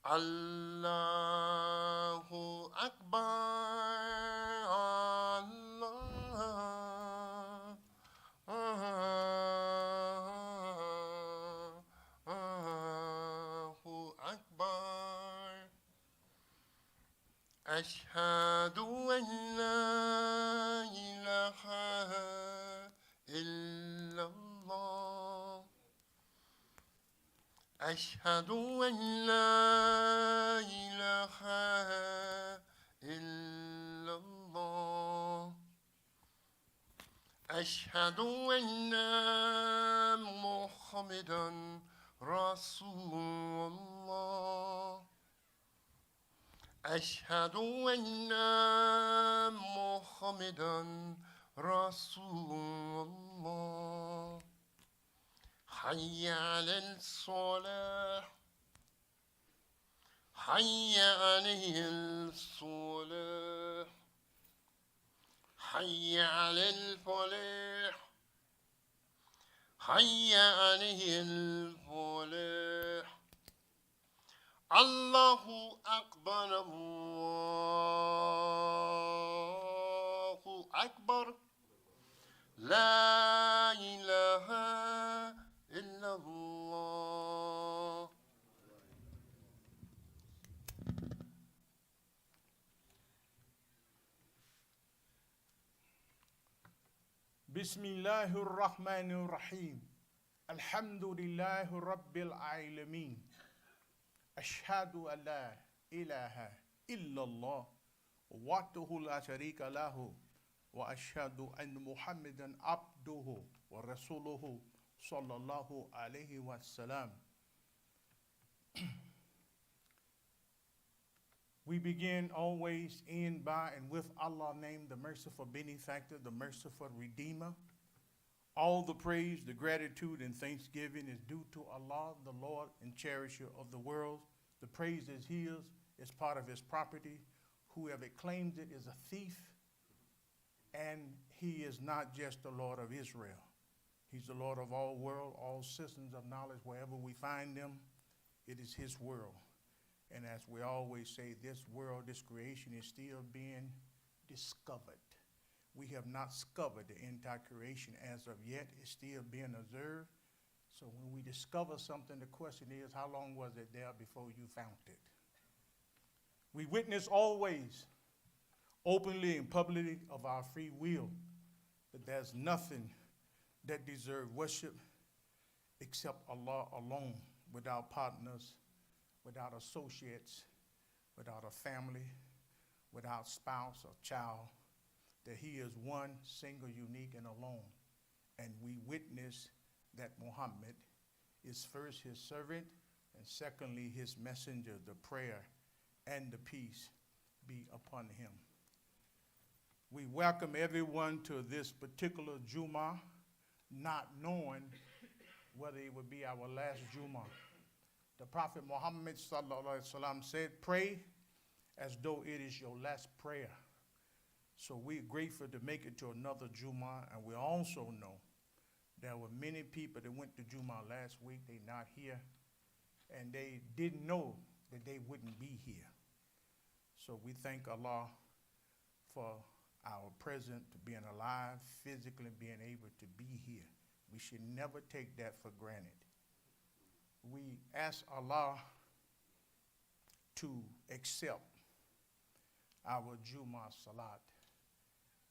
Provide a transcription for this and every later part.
Allahu Akbar, Allah, Allahu Akbar. أشهد أن لا إله إلا الله. أشهد أن لا إله إلا الله. أشهد أن محمدا رسول الله. أشهد أن محمدا رسول الله. حي على الصلاة، حي عليه الصلاة، حي على الفلاح، حي عليه الفلاح. الله أكبر، الله أكبر، لا إله إلا الله. Bismillahir Rahmanir Rahim. Alhamdulillahi Rabbil Alameen. Ashhadu an la ilaha illallah wahdahu la sharika lahu wa ashhadu anna Muhammadan abduhu wa rasuluhu sallallahu alayhi wa sallam. We begin always in by and with Allah name, the merciful benefactor, the merciful redeemer. All the praise, the gratitude, and thanksgiving is due to Allah, the Lord and cherisher of the world. The praise is His, is part of His property. Whoever claims it is a thief, and He is not just the Lord of Israel. He's the Lord of all world, all systems of knowledge. Wherever we find them, it is His world. And as we always say, this world, this creation is still being discovered. We have not discovered the entire creation as of yet. It's still being observed. So when we discover something, the question is, how long was it there before you found it? We witness always, openly and publicly, of our free will, that there's nothing that deserves worship except Allah alone, without partners, without associates, without a family, without spouse or child, that He is one, single, unique, and alone. And we witness that Muhammad is first His servant, and secondly His messenger. The prayer and the peace be upon Him. We welcome everyone to this particular Jummah, not knowing whether it would be our last Jummah. The Prophet Muhammad sallallahu alaihi wasallam said, pray as though it is your last prayer. So we're grateful to make it to another Jummah, and we also know there were many people that went to Jummah last week. They're not here, and they didn't know that they wouldn't be here. So we thank Allah for our present, to being alive, physically being able to be here. We should never take that for granted. We ask Allah to accept our Jummah Salat,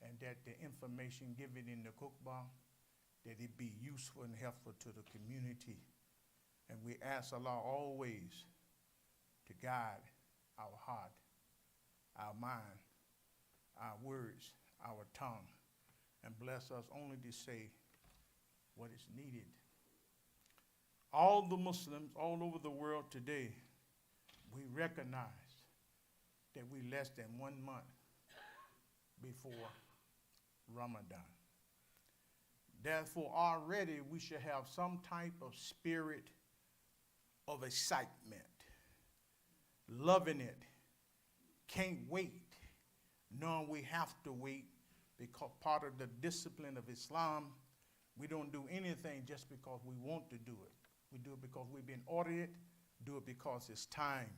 and that the information given in the khutbah, that it be useful and helpful to the community. And we ask Allah always to guide our heart, our mind, our words, our tongue, and bless us only to say what is needed. All the Muslims all over the world today, we recognize that we less than 1 month before Ramadan. Therefore, already we should have some type of spirit of excitement, loving it, can't wait, knowing we have to wait, because part of the discipline of Islam, we don't do anything just because we want to do it. We do it because we've been ordered it, do it because it's time.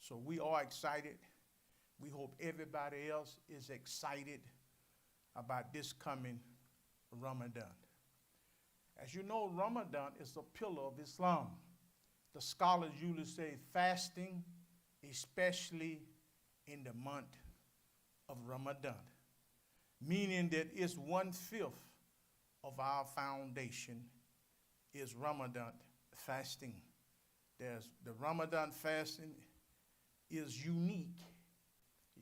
So we are excited. We hope everybody else is excited about this coming Ramadan. As you know, Ramadan is a pillar of Islam. The scholars usually say fasting, especially in the month of Ramadan, meaning that it's 1/5 of our foundation is Ramadan fasting. The Ramadan fasting is unique.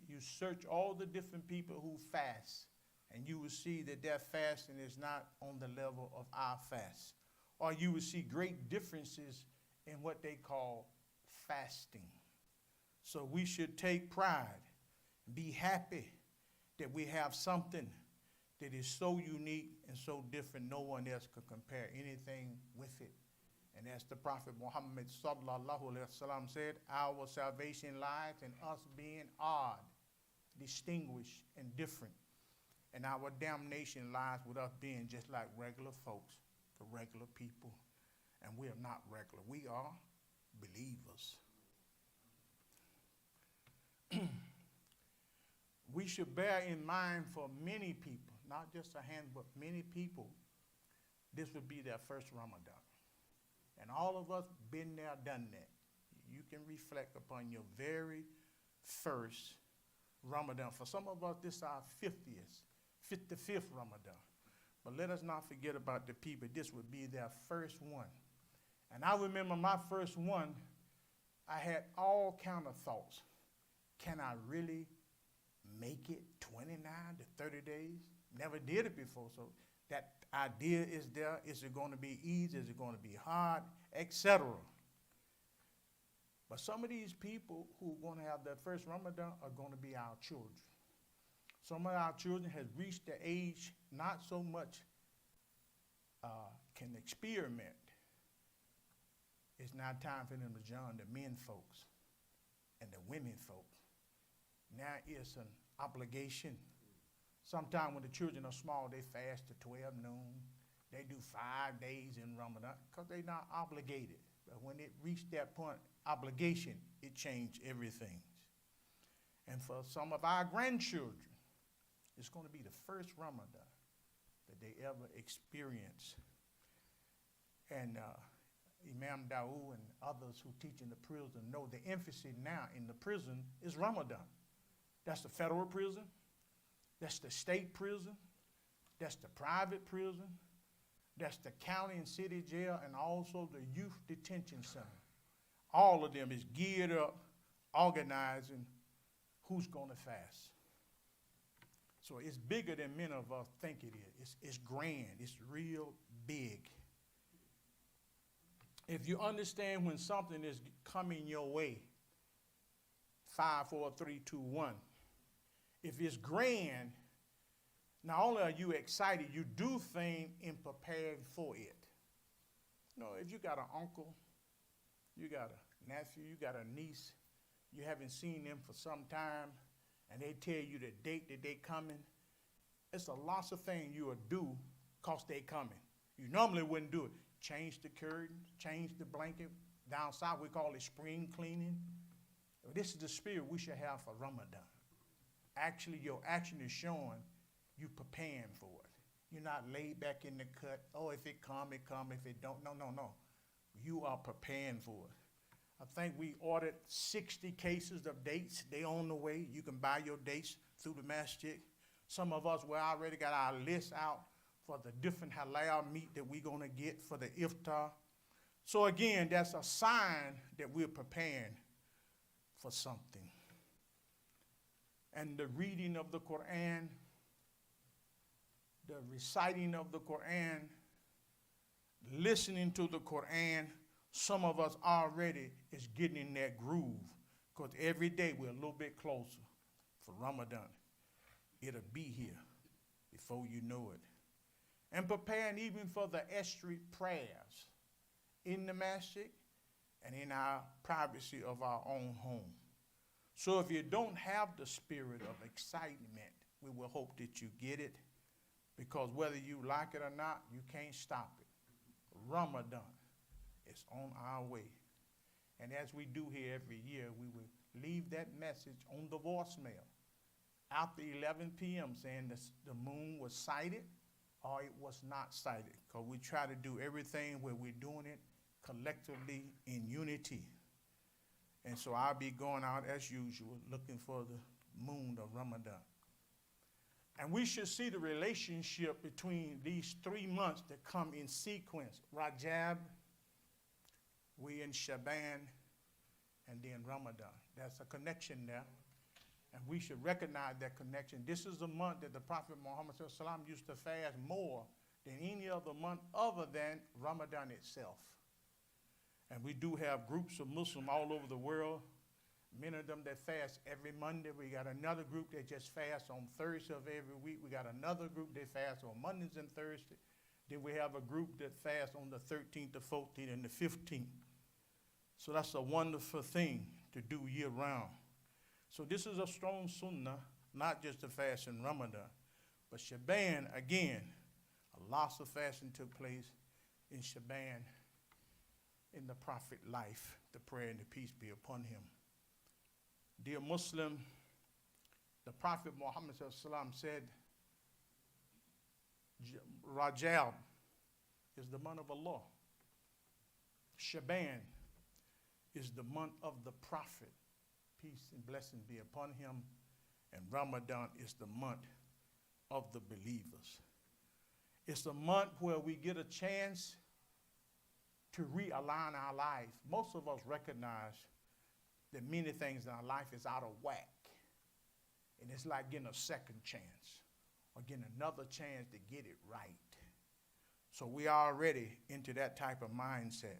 You search all the different people who fast, and you will see that their fasting is not on the level of our fast. Or you will see great differences in what they call fasting. So we should take pride, be happy that we have something that is so unique and so different, no one else could compare anything with it. And as the Prophet Muhammad sallallahu alaihi wasallam said, our salvation lies in us being odd, distinguished, and different. And our damnation lies with us being just like regular folks, the regular people. And we are not regular. We are believers. We should bear in mind for many people, not just a hand, but many people, this would be their first Ramadan. And all of us been there, done that. You can reflect upon your very first Ramadan. For some of us, this is our 55th Ramadan. But let us not forget about the people. This would be their first one. And I remember my first one, I had all kind of thoughts. Can I really make it 29 to 30 days? Never did it before, so that idea is there. Is it going to be easy? Is it going to be hard? Etc. But some of these people who are going to have their first Ramadan are going to be our children. Some of our children have reached the age not so much can experiment. It's now time for them to join the men folks and the women folks. Now it's an obligation. Sometimes when the children are small, they fast to 12 noon. They do 5 days in Ramadan because they're not obligated. But when it reached that point, obligation, it changed everything. And for some of our grandchildren, it's going to be the first Ramadan that they ever experience. And Imam Dawood and others who teach in the prison know the emphasis now in the prison is Ramadan. That's the federal prison. That's the state prison. That's the private prison. That's the county and city jail, and also the youth detention center. All of them is geared up, organizing who's going to fast. So it's bigger than many of us think it is. It's grand. It's real big. If you understand when something is coming your way, 5, 4, 3, 2, 1. If it's grand, not only are you excited, you do things in preparing for it. You know, if you got an uncle, you got a nephew, you got a niece, you haven't seen them for some time, and they tell you the date that they coming, it's a lots of things you will do because they coming. You normally wouldn't do it. Change the curtains, change the blanket. Down south, we call it spring cleaning. This is the spirit we should have for Ramadan. Actually, your action is showing you preparing for it. You're not laid back in the cut. Oh, if it come, it come. If it don't, no. You are preparing for it. I think we ordered 60 cases of dates. They on the way. You can buy your dates through the masjid. Some of us, we already got our list out for the different halal meat that we're going to get for the iftar. So again, that's a sign that we're preparing for something. And the reading of the Quran, the reciting of the Quran, listening to the Quran, some of us already is getting in that groove because every day we're a little bit closer for Ramadan. It'll be here before you know it. And preparing even for the extra prayers in the masjid and in our privacy of our own home. So if you don't have the spirit of excitement, we will hope that you get it, because whether you like it or not, you can't stop it. Ramadan is on our way. And as we do here every year, we will leave that message on the voicemail after 11 p.m. saying the moon was sighted or it was not sighted. Because we try to do everything where we're doing it collectively in unity. And so I'll be going out as usual looking for the moon of Ramadan. And we should see the relationship between these 3 months that come in sequence. Rajab, we in Shaban, and then Ramadan. There's a connection there. And we should recognize that connection. This is the month that the Prophet Muhammad ﷺ used to fast more than any other month other than Ramadan itself. And we do have groups of Muslims all over the world. Many of them that fast every Monday. We got another group that just fasts on Thursday of every week. We got another group that fasts on Mondays and Thursdays. Then we have a group that fasts on the 13th, the 14th, and the 15th. So that's a wonderful thing to do year round. So this is a strong sunnah, not just the fast in Ramadan, but Shaban, again, a lot of fasting took place in Shaban in the Prophet's life, the prayer and the peace be upon him. Dear Muslim, the Prophet Muhammad said, Rajab is the month of Allah. Shaban is the month of the Prophet. Peace and blessings be upon him. And Ramadan is the month of the believers. It's a month where we get a chance to realign our life. Most of us recognize that many things in our life is out of whack. And it's like getting a second chance or getting another chance to get it right. So we are already into that type of mindset.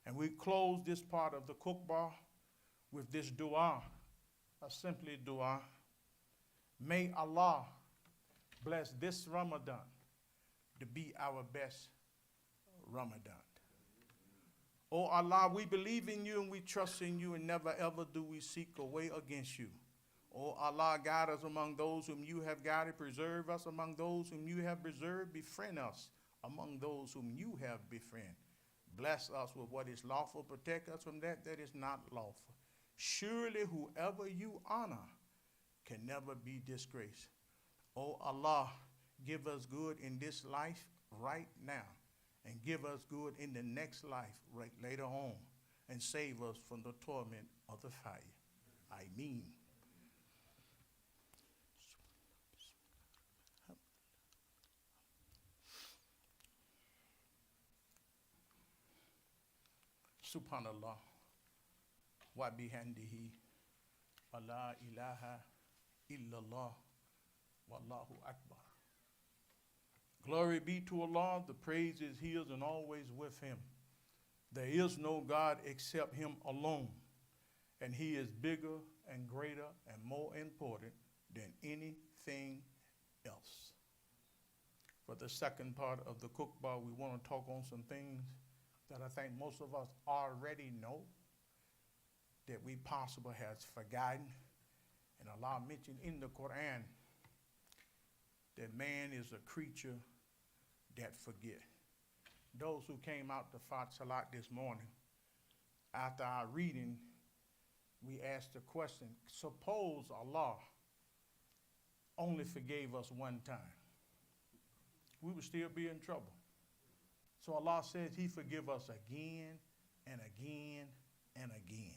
And we close this part of the khutbah with this dua, a simply dua. May Allah bless this Ramadan to be our best Ramadan. Oh Allah, we believe in you and we trust in you, and never ever do we seek a way against you. Oh Allah, guide us among those whom you have guided, preserve us among those whom you have preserved, befriend us among those whom you have befriended. Bless us with what is lawful, protect us from that is not lawful. Surely whoever you honor can never be disgraced. Oh Allah, give us good in this life right now, and give us good in the next life right later on, and save us from the torment of the fire. Ameen. Subhanallah wa bihamdihi wa la ilaha illallah wallahu akbar. Glory be to Allah, the praise is his and always with him. There is no God except him alone, and he is bigger and greater and more important than anything else. For the second part of the khutbah, we want to talk on some things that I think most of us already know that we possibly have forgotten. And Allah mentioned in the Quran that man is a creature that forget. Those who came out to Fat Salat this morning, after our reading, we asked the question, suppose Allah only forgave us one time, we would still be in trouble. So Allah says he forgive us again and again and again.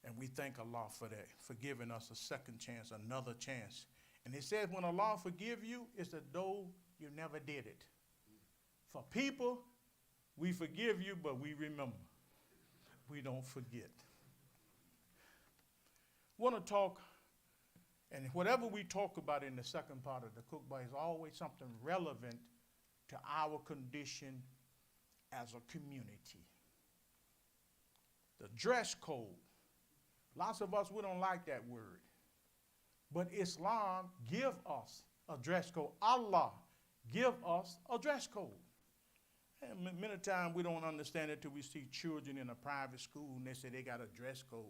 And we thank Allah for that, for giving us a second chance, another chance. And it says when Allah forgive you, it's as though you never did it. For people, we forgive you, but we remember. We don't forget. Want to talk, and whatever we talk about in the second part of the khutbah is always something relevant to our condition as a community. The dress code. Lots of us, we don't like that word. But Islam give us a dress code. Allah give us a dress code. And many times we don't understand it till we see children in a private school and they say they got a dress code.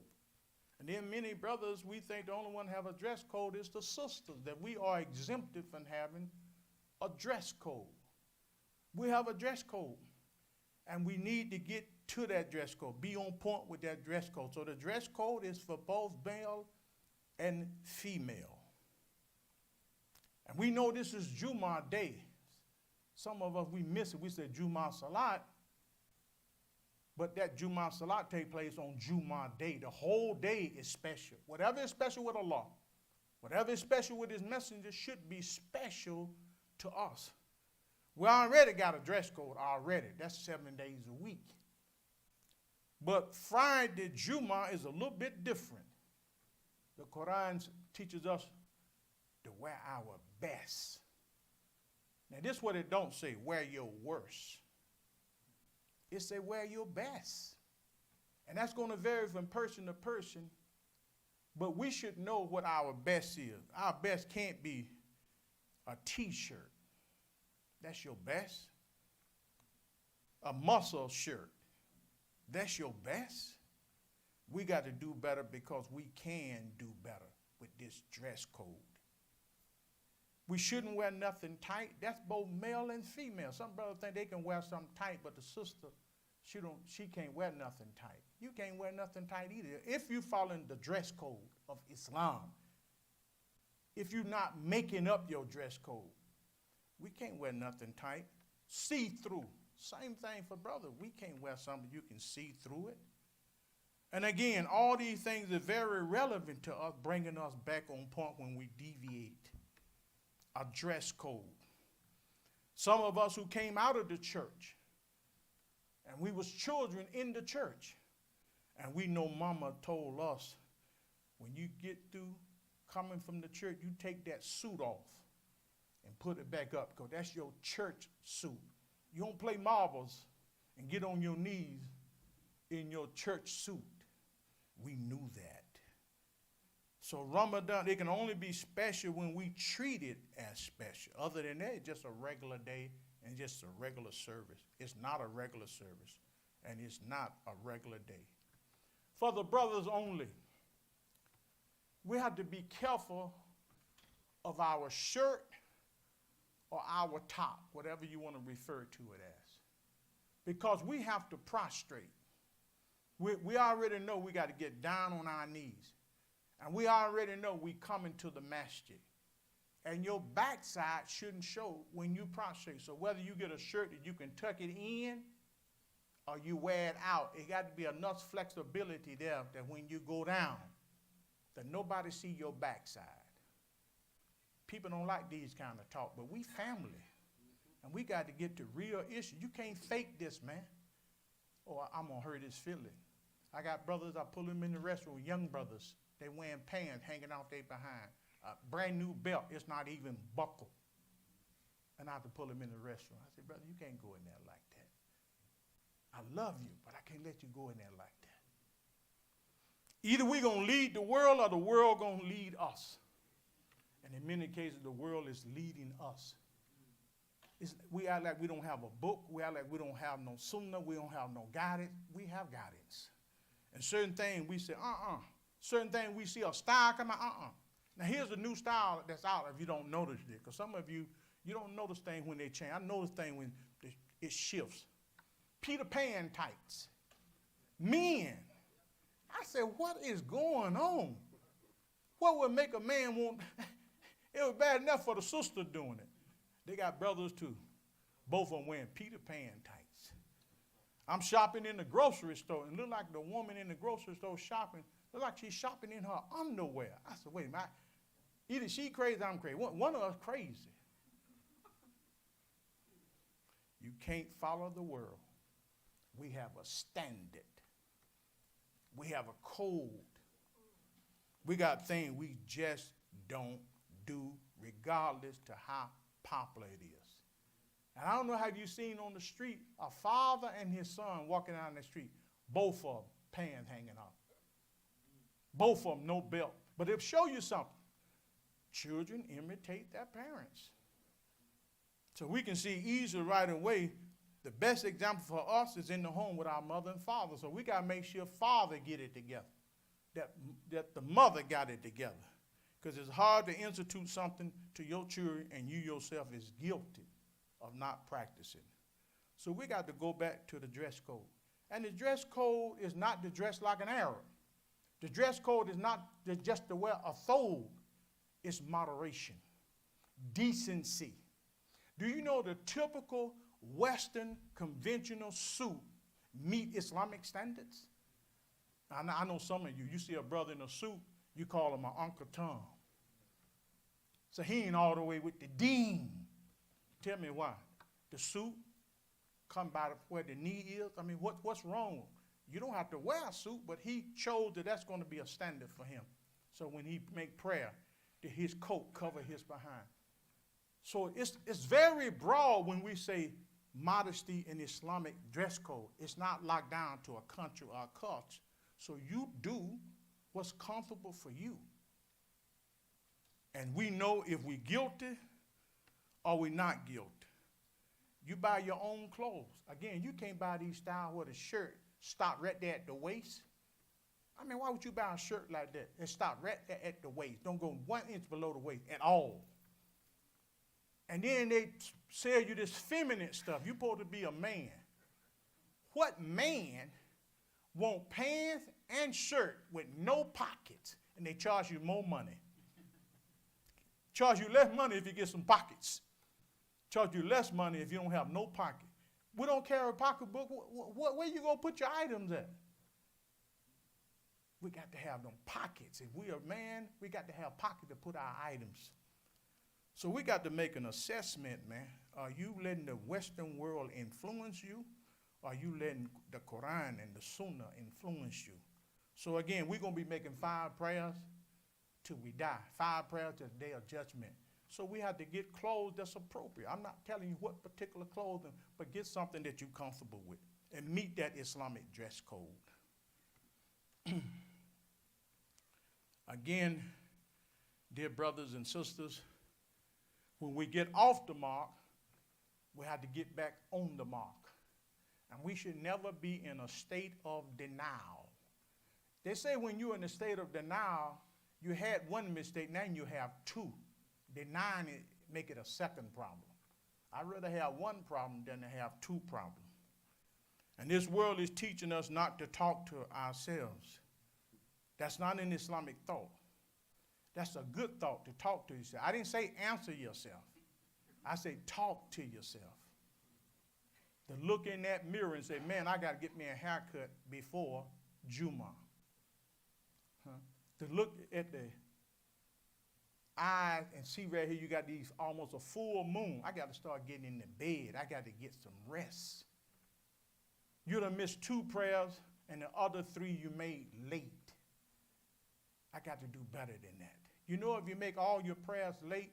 And then many brothers, we think the only one have a dress code is the sisters, that we are exempted from having a dress code. We have a dress code. And we need to get to that dress code, be on point with that dress code. So the dress code is for both male and female. And we know this is Jumu'ah Day. Some of us, we miss it. We say Jumu'ah Salat. But that Jumu'ah Salat takes place on Jumu'ah Day. The whole day is special. Whatever is special with Allah, whatever is special with his messenger should be special to us. We already got a dress code already. That's 7 days a week. But Friday, Jumu'ah, is a little bit different. The Quran teaches us to wear our best. Now, this is what it don't say, wear your worst. It say wear your best. And that's going to vary from person to person. But we should know what our best is. Our best can't be a t-shirt. That's your best. A muscle shirt. That's your best. We got to do better because we can do better with this dress code. We shouldn't wear nothing tight. That's both male and female. Some brothers think they can wear something tight, but the sister, she can't wear nothing tight. You can't wear nothing tight either. If you follow the dress code of Islam, if you're not making up your dress code, we can't wear nothing tight. See-through. Same thing for brothers. We can't wear something you can see through it. And again, all these things are very relevant to us, bringing us back on point when we deviate. A dress code. Some of us who came out of the church, and we was children in the church, and we know mama told us, when you get through coming from the church, you take that suit off and put it back up, because that's your church suit. You don't play marbles and get on your knees in your church suit. We knew that. So Ramadan, it can only be special when we treat it as special. Other than that, it's just a regular day and just a regular service. It's not a regular service, and it's not a regular day. For the brothers only, we have to be careful of our shirt or our top, whatever you want to refer to it as, because we have to prostrate. We already know we got to get down on our knees. And we already know we coming to the masjid. And your backside shouldn't show when you prostrate. So whether you get a shirt that you can tuck it in or you wear it out, it got to be enough flexibility there that when you go down, that nobody see your backside. People don't like these kind of talk, but we family. And we got to get to real issues. You can't fake this, man. Or I'm going to hurt his feeling. I got brothers, I pull them in the restroom, young brothers. They wearing pants hanging out there behind. A brand new belt, it's not even buckled. And I have to pull them in the restroom. I said, brother, you can't go in there like that. I love you, but I can't let you go in there like that. Either we're going to lead the world or the world going to lead us. And in many cases, the world is leading us. We act like we don't have a book. We act like we don't have no sunnah. We don't have no guidance. We have guidance. And certain things we say, Certain things we see a style come out, Now here's a new style that's out if you don't notice it. Because some of you don't notice things when they change. I notice things when it shifts. Peter Pan tights. Men. I said, what is going on? What would make a man want? It was bad enough for the sister doing it. They got brothers too. Both of them wearing Peter Pan tights. I'm shopping in the grocery store and look like the woman in the grocery store shopping. Look like she's shopping in her underwear. I said, wait a minute. Either she crazy or I'm crazy. One of us crazy. You can't follow the world. We have a standard. We have a code. We got things we just don't do regardless to how popular it is. And I don't know, have you seen on the street a father and his son walking down the street, both of them pants hanging off. Both of them no belt. But it'll show you something. Children imitate their parents. So we can see easily right away, the best example for us is in the home with our mother and father. So we got to make sure father get it together, that the mother got it together. Because it's hard to institute something to your children and you yourself is guilty of not practicing. So we got to go back to the dress code. And the dress code is not to dress like an Arab. The dress code is not just to wear a thobe. It's moderation, decency. Do you know the typical Western conventional suit meet Islamic standards? I know some of you, you see a brother in a suit, you call him an Uncle Tom. So he ain't all the way with the dean. Tell me why. The suit come by where the knee is. I mean, what's wrong? You don't have to wear a suit, but he chose that that's going to be a standard for him. So when he make prayer, that his coat cover his behind. So it's very broad when we say modesty in Islamic dress code. It's not locked down to a country or a culture. So you do what's comfortable for you. And we know if we're guilty or we're not guilty. You buy your own clothes. Again, you can't buy these styles where the shirt stop right there at the waist. I mean, why would you buy a shirt like that? It stop right there at the waist. Don't go 1 inch below the waist at all. And then they sell you this feminine stuff. You're supposed to be a man. What man want pants and shirt with no pockets, and they charge you more money? Charge you less money if you get some pockets. Charge you less money if you don't have no pocket. We don't carry a pocketbook. Where you going to put your items at? We got to have them pockets. If we are a man, we got to have pockets to put our items. So we got to make an assessment, man. Are you letting the Western world influence you? Or are you letting the Quran and the Sunnah influence you? So again, we're going to be making 5 prayers till we die. 5 prayers till the day of judgment. So we have to get clothes that's appropriate. I'm not telling you what particular clothing, but get something that you're comfortable with and meet that Islamic dress code. Again, dear brothers and sisters, when we get off the mark, we have to get back on the mark. And we should never be in a state of denial. They say when you're in a state of denial, you had one mistake, now you have 2. Denying it, make it a second problem. I'd rather have 1 problem than to have 2 problems. And this world is teaching us not to talk to ourselves. That's not an Islamic thought. That's a good thought, to talk to yourself. I didn't say answer yourself. I say talk to yourself. To look in that mirror and say, man, I got to get me a haircut before Juma. To look at the eyes and see right here, you got these almost a full moon. I got to start getting in the bed. I got to get some rest. You done missed 2 prayers, and the other 3 you made late. I got to do better than that. You know, if you make all your prayers late,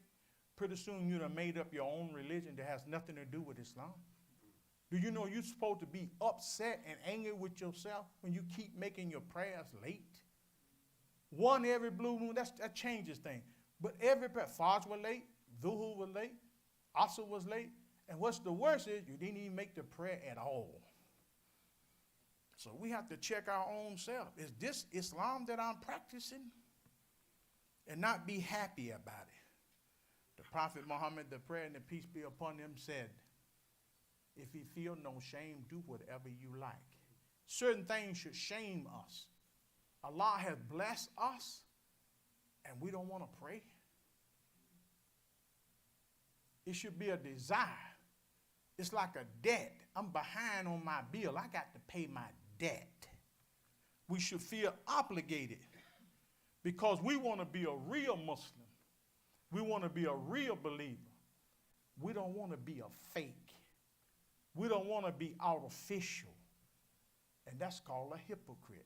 pretty soon you done made up your own religion that has nothing to do with Islam. Do you know you're supposed to be upset and angry with yourself when you keep making your prayers late? 1 every blue moon, that changes things. But every prayer, Fajr was late, Dhuhr was late, Asr was late, and what's the worst is you didn't even make the prayer at all. So we have to check our own self. Is this Islam that I'm practicing? And not be happy about it. The Prophet Muhammad, the prayer and the peace be upon him, said, if you feel no shame, do whatever you like. Certain things should shame us. Allah has blessed us, and we don't want to pray. It should be a desire. It's like a debt. I'm behind on my bill. I got to pay my debt. We should feel obligated because we want to be a real Muslim. We want to be a real believer. We don't want to be a fake. We don't want to be artificial. And that's called a hypocrite.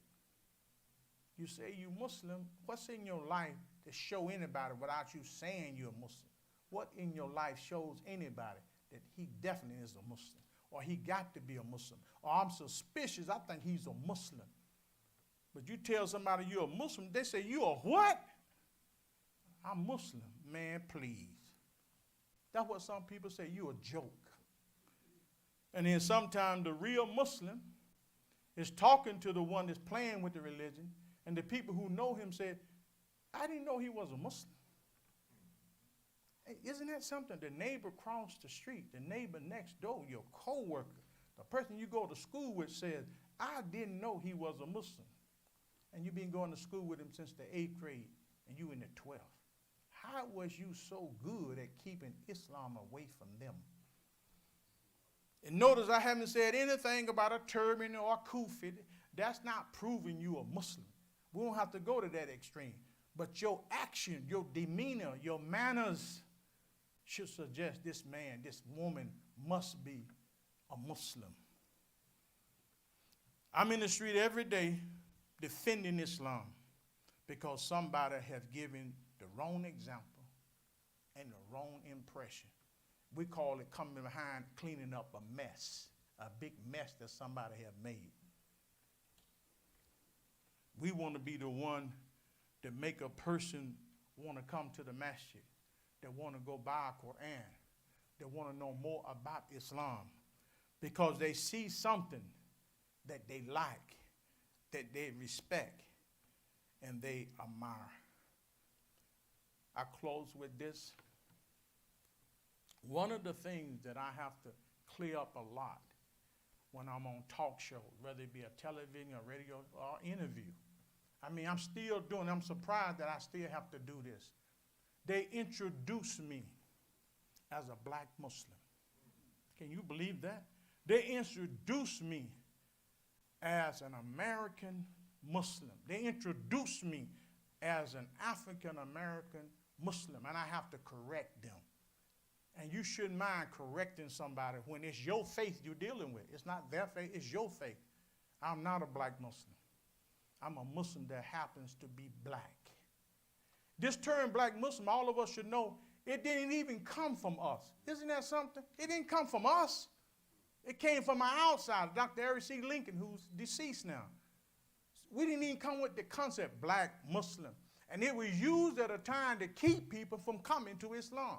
You say you're Muslim. What's in your life to show anybody without you saying you're a Muslim? What in your life shows anybody that he definitely is a Muslim? Or he got to be a Muslim? Or I'm suspicious, I think he's a Muslim. But you tell somebody you're a Muslim, they say, you a what? I'm Muslim. Man, please. That's what some people say, you a joke. And then sometimes the real Muslim is talking to the one that's playing with the religion, and the people who know him said, I didn't know he was a Muslim. Hey, isn't that something? The neighbor across the street, the neighbor next door, your co-worker, A person you go to school with says, I didn't know he was a Muslim. And you've been going to school with him since the 8th grade, and you in the 12th. How was you so good at keeping Islam away from them? And notice I haven't said anything about a turban or a kufi. That's not proving you a Muslim. We don't have to go to that extreme. But your action, your demeanor, your manners should suggest this man, this woman must be a Muslim. I'm in the street every day defending Islam because somebody has given the wrong example and the wrong impression. We call it coming behind cleaning up a mess, a big mess that somebody has made. We want to be the one that make a person want to come to the masjid, that want to go buy a Quran, that want to know more about Islam because they see something that they like, that they respect, and they admire. I close with this. One of the things that I have to clear up a lot when I'm on talk shows, whether it be a television or radio or interview. I mean, I'm still doing it. I'm surprised that I still have to do this. They introduce me as a black Muslim. Can you believe that? They introduce me as an American Muslim. They introduce me as an African American Muslim, and I have to correct them. And you shouldn't mind correcting somebody when it's your faith you're dealing with. It's not their faith, it's your faith. I'm not a black Muslim. I'm a Muslim that happens to be black. This term black Muslim, all of us should know, it didn't even come from us. Isn't that something? It didn't come from us. It came from our outsider, Dr. Harry C. Lincoln, who's deceased now. We didn't even come with the concept black Muslim. And it was used at a time to keep people from coming to Islam.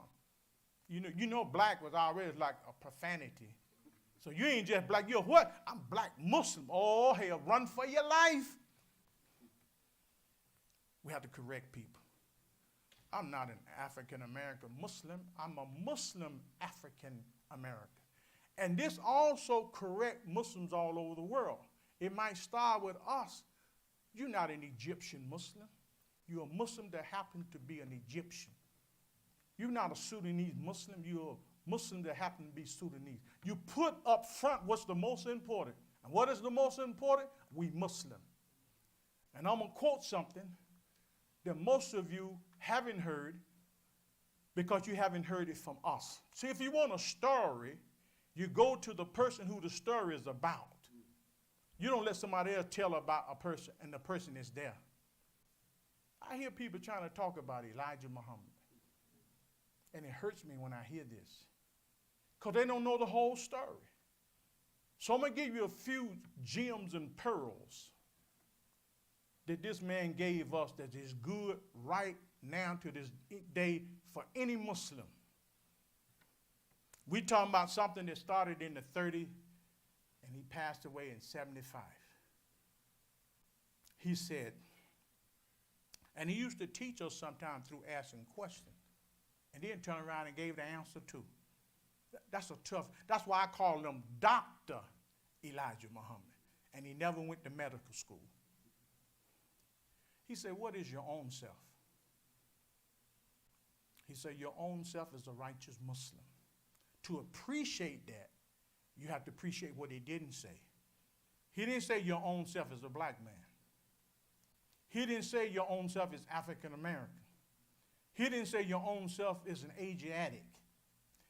You know black was already like a profanity. So you ain't just black, you're what? I'm black Muslim. Oh, hell, run for your life. We have to correct people. I'm not an African-American Muslim. I'm a Muslim African-American. And this also corrects Muslims all over the world. It might start with us. You're not an Egyptian Muslim. You're a Muslim that happens to be an Egyptian. You're not a Sudanese Muslim. You're a Muslim that happens to be Sudanese. You put up front what's the most important. And what is the most important? We Muslim. And I'm going to quote something that most of you haven't heard because you haven't heard it from us. See, if you want a story, you go to the person who the story is about. You don't let somebody else tell about a person and the person is there. I hear people trying to talk about Elijah Muhammad. And it hurts me when I hear this because they don't know the whole story. So I'm going to give you a few gems and pearls that this man gave us that is good right now to this day for any Muslim. We're talking about something that started in the 30s and he passed away in 75. He said, and he used to teach us sometimes through asking questions. And then turn around and gave the answer too. That's why I call him Dr. Elijah Muhammad. And he never went to medical school. He said, what is your own self? He said, your own self is a righteous Muslim. To appreciate that, you have to appreciate what he didn't say. He didn't say your own self is a black man. He didn't say your own self is African American. He didn't say your own self is an Asiatic.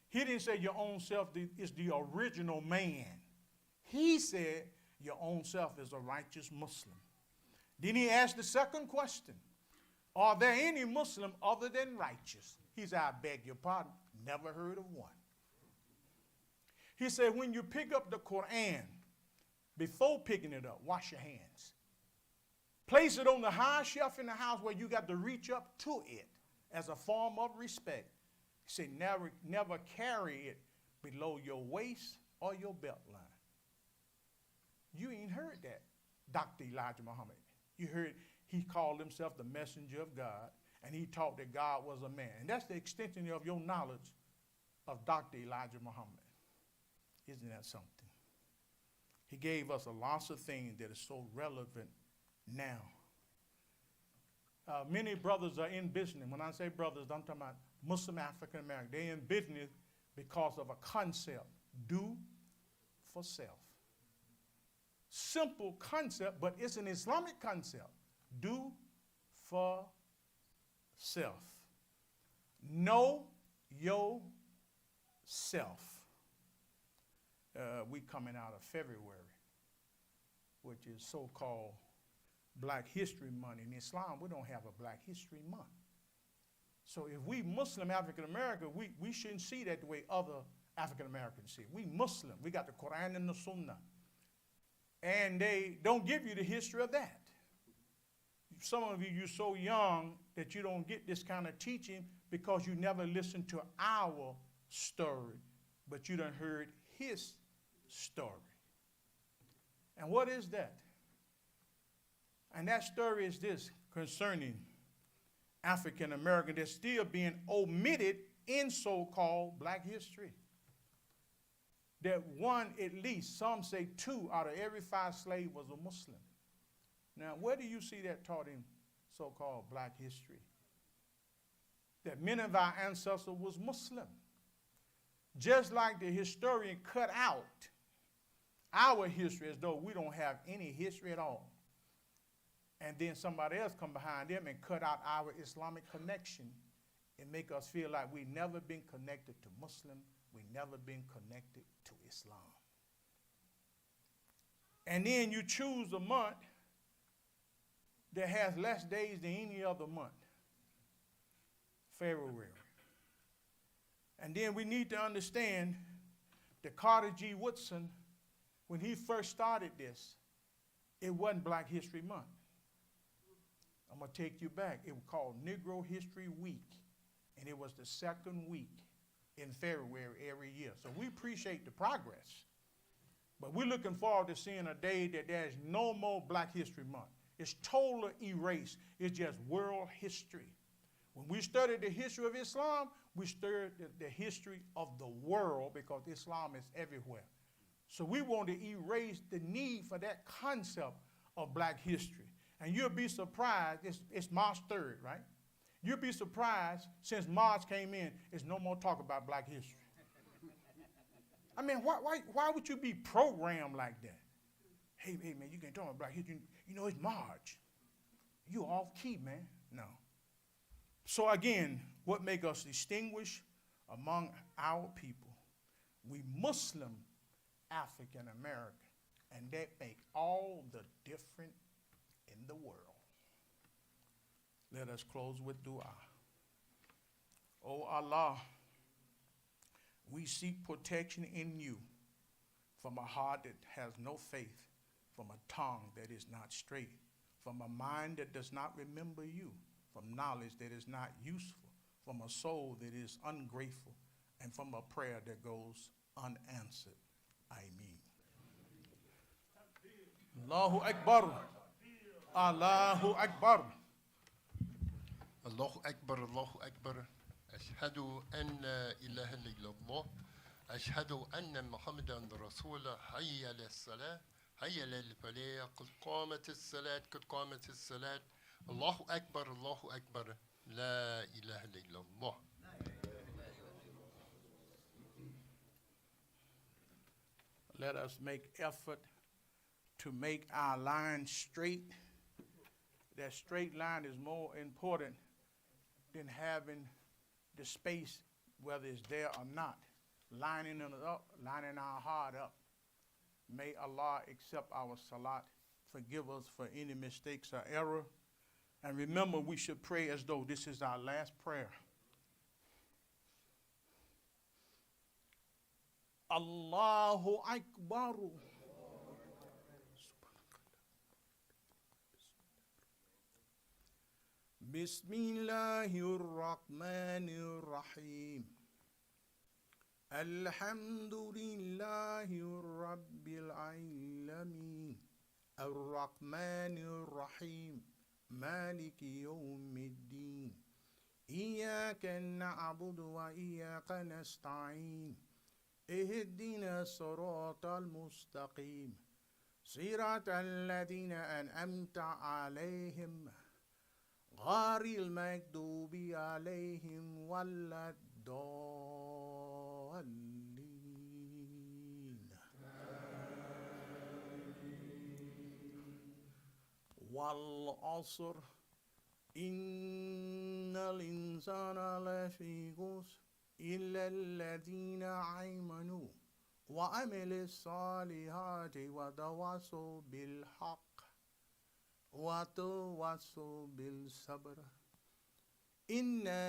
He didn't say your own self is the original man. He said your own self is a righteous Muslim. Then he asked the second question. Are there any Muslim other than righteous? He said, I beg your pardon, never heard of one. He said, when you pick up the Quran, before picking it up, wash your hands. Place it on the high shelf in the house where you got to reach up to it as a form of respect. He said, never carry it below your waist or your belt line. You ain't heard that, Dr. Elijah Muhammad. You heard he called himself the messenger of God, and he taught that God was a man. And that's the extension of your knowledge of Dr. Elijah Muhammad. Isn't that something? He gave us a lot of things that are so relevant now. Many brothers are in business. When I say brothers, I'm talking about Muslim African American. They're in business because of a concept, do for self. Simple concept, but it's an Islamic concept. Do for self. Know yourself. We coming out of February, which is so-called Black History Month. In Islam, we don't have a Black History Month. So if we Muslim African American, we shouldn't see that the way other African Americans see it. We Muslim. We got the Quran and the Sunnah. And they don't give you the history of that. Some of you, you're so young that you don't get this kind of teaching because you never listened to our story, but you done heard his story. And what is that? And that story is this, concerning African American that's still being omitted in so-called Black history. That one, at least, some say 2 out of every 5 slaves was a Muslim. Now, where do you see that taught in so-called Black history? That many of our ancestors was Muslim. Just like the historian cut out our history as though we don't have any history at all. And then somebody else come behind them and cut out our Islamic connection and make us feel like we never been connected to Muslim, we never been connected to Islam. And then you choose a month that has less days than any other month, February. And then we need to understand that Carter G. Woodson, when he first started this, it wasn't Black History Month. I'm going to take you back. It was called Negro History Week, and it was the second week in February every year. So we appreciate the progress, but we're looking forward to seeing a day that there's no more Black History Month. It's totally erased. It's just world history. When we studied the history of Islam, we studied the history of the world because Islam is everywhere. So we want to erase the need for that concept of Black history. And you'll be surprised, it's March 3rd, right? You'll be surprised, since March came in, there's no more talk about Black history. I mean, why would you be programmed like that? Hey, man, you can't talk about Black history. You know, it's March. You off key, man. No. So again, what makes us distinguish among our people? We Muslim African American, and that make all the difference in the world. Let us close with dua. Oh Allah, we seek protection in you from a heart that has no faith, from a tongue that is not straight, from a mind that does not remember you, from knowledge that is not useful, from a soul that is ungrateful, and from a prayer that goes unanswered. Ameen. Allahu Akbar. Allahu Akbar. الله أكبر الله أكبر أشهد أن لا إله إلا الله أشهد أن محمدا رسول الله حي على الصلاة حي على الفلاح قد قامت الصلاة قد قامت الصلاة الله أكبر لا إله إلا الله. Let us make effort to make our line straight. That straight line is more important than having the space, whether it's there or not. Lining it up, lining our heart up. May Allah accept our salat, forgive us for any mistakes or error. And remember, we should pray as though this is our last prayer. Allahu Akbar. Bismillahirrahmanirrahim. Alhamdulillahi Rabbil Alameen. Ar-Rahmanir-Rahim. Maliki Yawmiddin. Iyaka na'budu wa iyaka nasta'in. اهدنا الصراط المستقيم صراط الذين أنعمت عليهم غير المغضوب عليهم ولا الضالين. والعصر إن الإنسان لفي خسر إلا الذين آمنوا وعملوا الصالحات وتواصوا بالحق وتواصوا بالصبر. إنا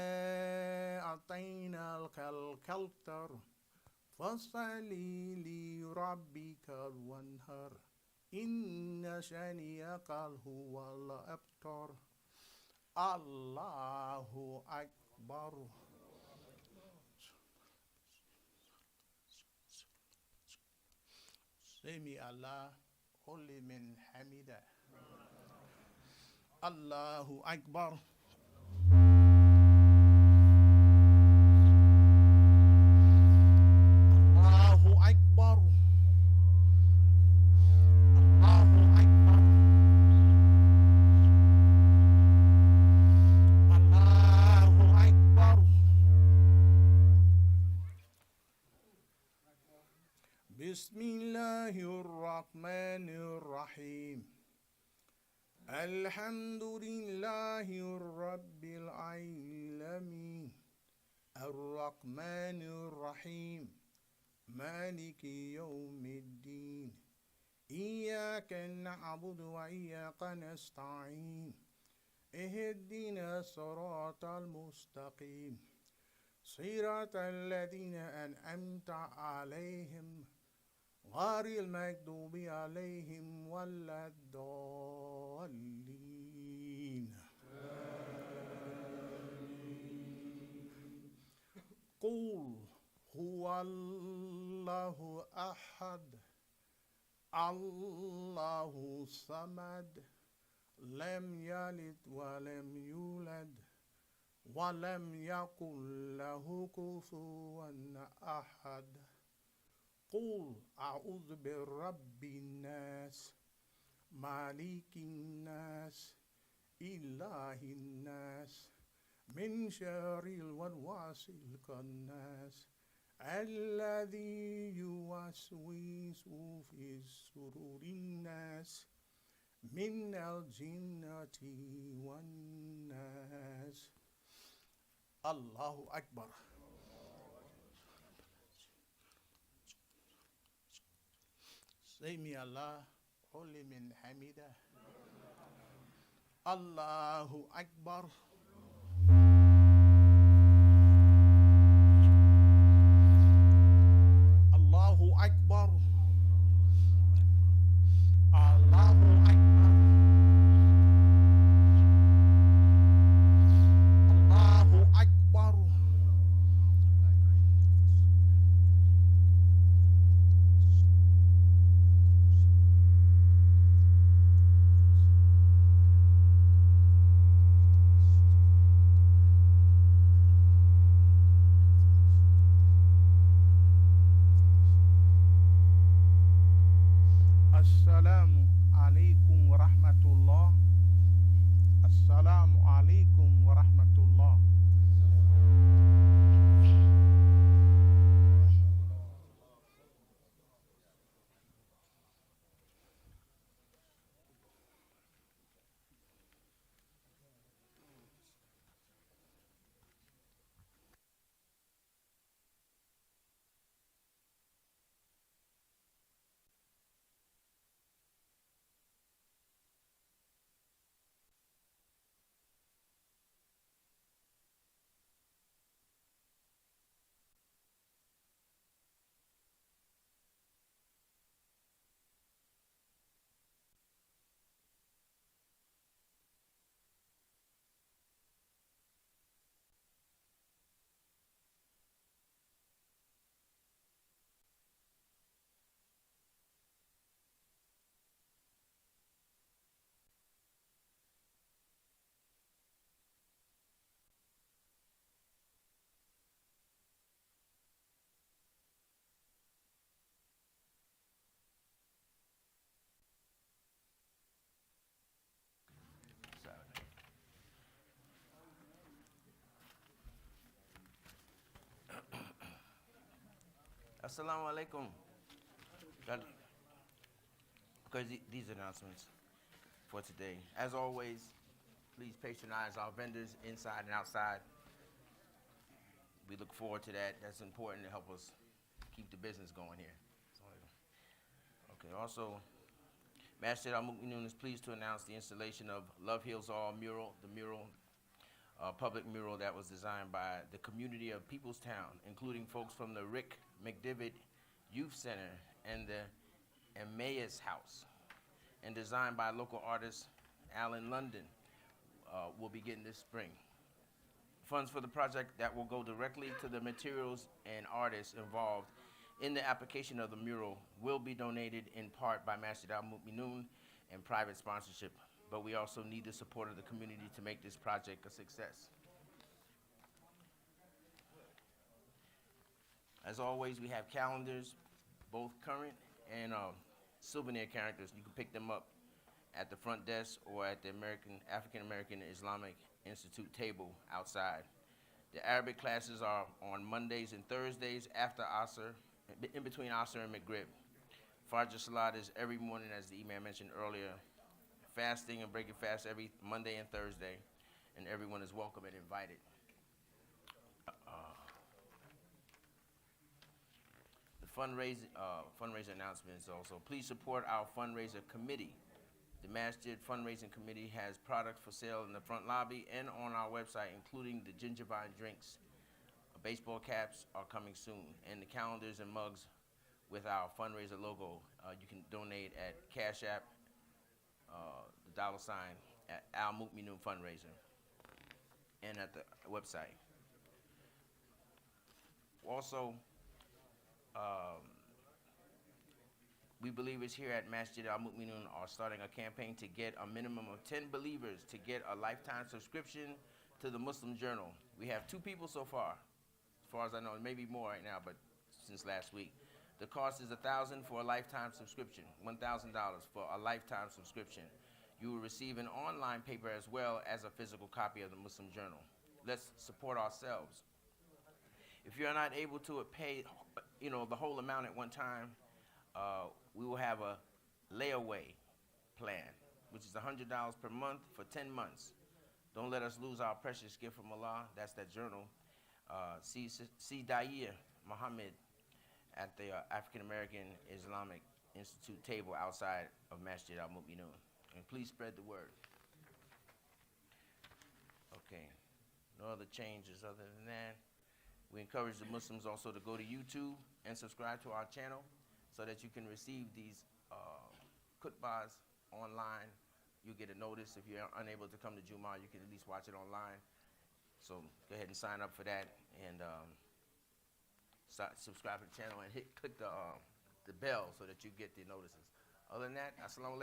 أعطيناك الكوثر فصل لربك وانحر إن شانئك هو الأبتر. الله أكبر. سمع الله لمن حمده. الله أكبر. الله أكبر. الله أكبر. الله أكبر. بسم الله الرحمن الرحيم. الحمد لله رب العالمين الرحمن الرحيم مالك يوم الدين إياك نعبد وإياك نستعين اهدنا الصراط المستقيم صراط الذين أنعمت عليهم غير المغضوب عليهم ولا الضالين. قل هو الله أحد الله الصمد لم يلد ولم يولد ولم يكن له كفوا أحد. قل أعوذ برب الناس مالك الناس إله الناس من شر الوسواس الخناس الذي يوسوس في صدور الناس من الجنة والناس. الله أكبر. سمع الله لمن حمده. الله أكبر. الله أكبر. الله أكبر. الله أكبر. السلام عليكم ورحمة الله. السلام عليكم ورحمة الله. Assalamu alaikum. Because these announcements for today. As always, please patronize our vendors inside and outside. We look forward to that. That's important to help us keep the business going here. Okay, also, Masjid Al-Mu'minun is pleased to announce the installation of Love Heals All mural, the mural, public mural that was designed by the community of Peoplestown, including folks from the Rick McDivitt Youth Center and the Emmaus House, and designed by local artist Alan London, will begin this spring. Funds for the project that will go directly to the materials and artists involved in the application of the mural will be donated in part by Masjid Al-Mu'minun and private sponsorship, but we also need the support of the community to make this project a success. As always, we have calendars, both current and souvenir characters. You can pick them up at the front desk or at the African American Islamic Institute table outside. The Arabic classes are on Mondays and Thursdays after Asr, in between Asr and Maghrib. Fajr Salat is every morning, as the Imam mentioned earlier. Fasting and breaking fast every Monday and Thursday, and everyone is welcome and invited. The fundraiser announcements also. Please support our fundraiser committee. The Masjid Fundraising Committee has products for sale in the front lobby and on our website, including the gingerbread drinks. Baseball caps are coming soon, and the calendars and mugs with our fundraiser logo. You can donate at Cash App, the $ at Al Mu'minun Fundraiser, and at the website. Also, we believers here at Masjid Al Mu'minun are starting a campaign to get a minimum of 10 believers to get a lifetime subscription to the Muslim Journal. We have 2 people so far, as far as I know, maybe more right now, but since last week. The cost is $1,000 for a lifetime subscription, $1,000 for a lifetime subscription. You will receive an online paper as well as a physical copy of the Muslim Journal. Let's support ourselves. If you're not able to pay, the whole amount at one time, we will have a layaway plan, which is $100 per month for 10 months. Don't let us lose our precious gift from Allah. That's that journal. See Dair Muhammad at the African American Islamic Institute table outside of Masjid Al Mu'minun. And please spread the word. Okay, no other changes other than that. We encourage the Muslims also to go to YouTube and subscribe to our channel so that you can receive these khutbahs online. You get a notice. If you're unable to come to Jummah, you can at least watch it online. So go ahead and sign up for that and subscribe to the channel and click the bell so that you get the notices. Other than that, assalamu alaikum.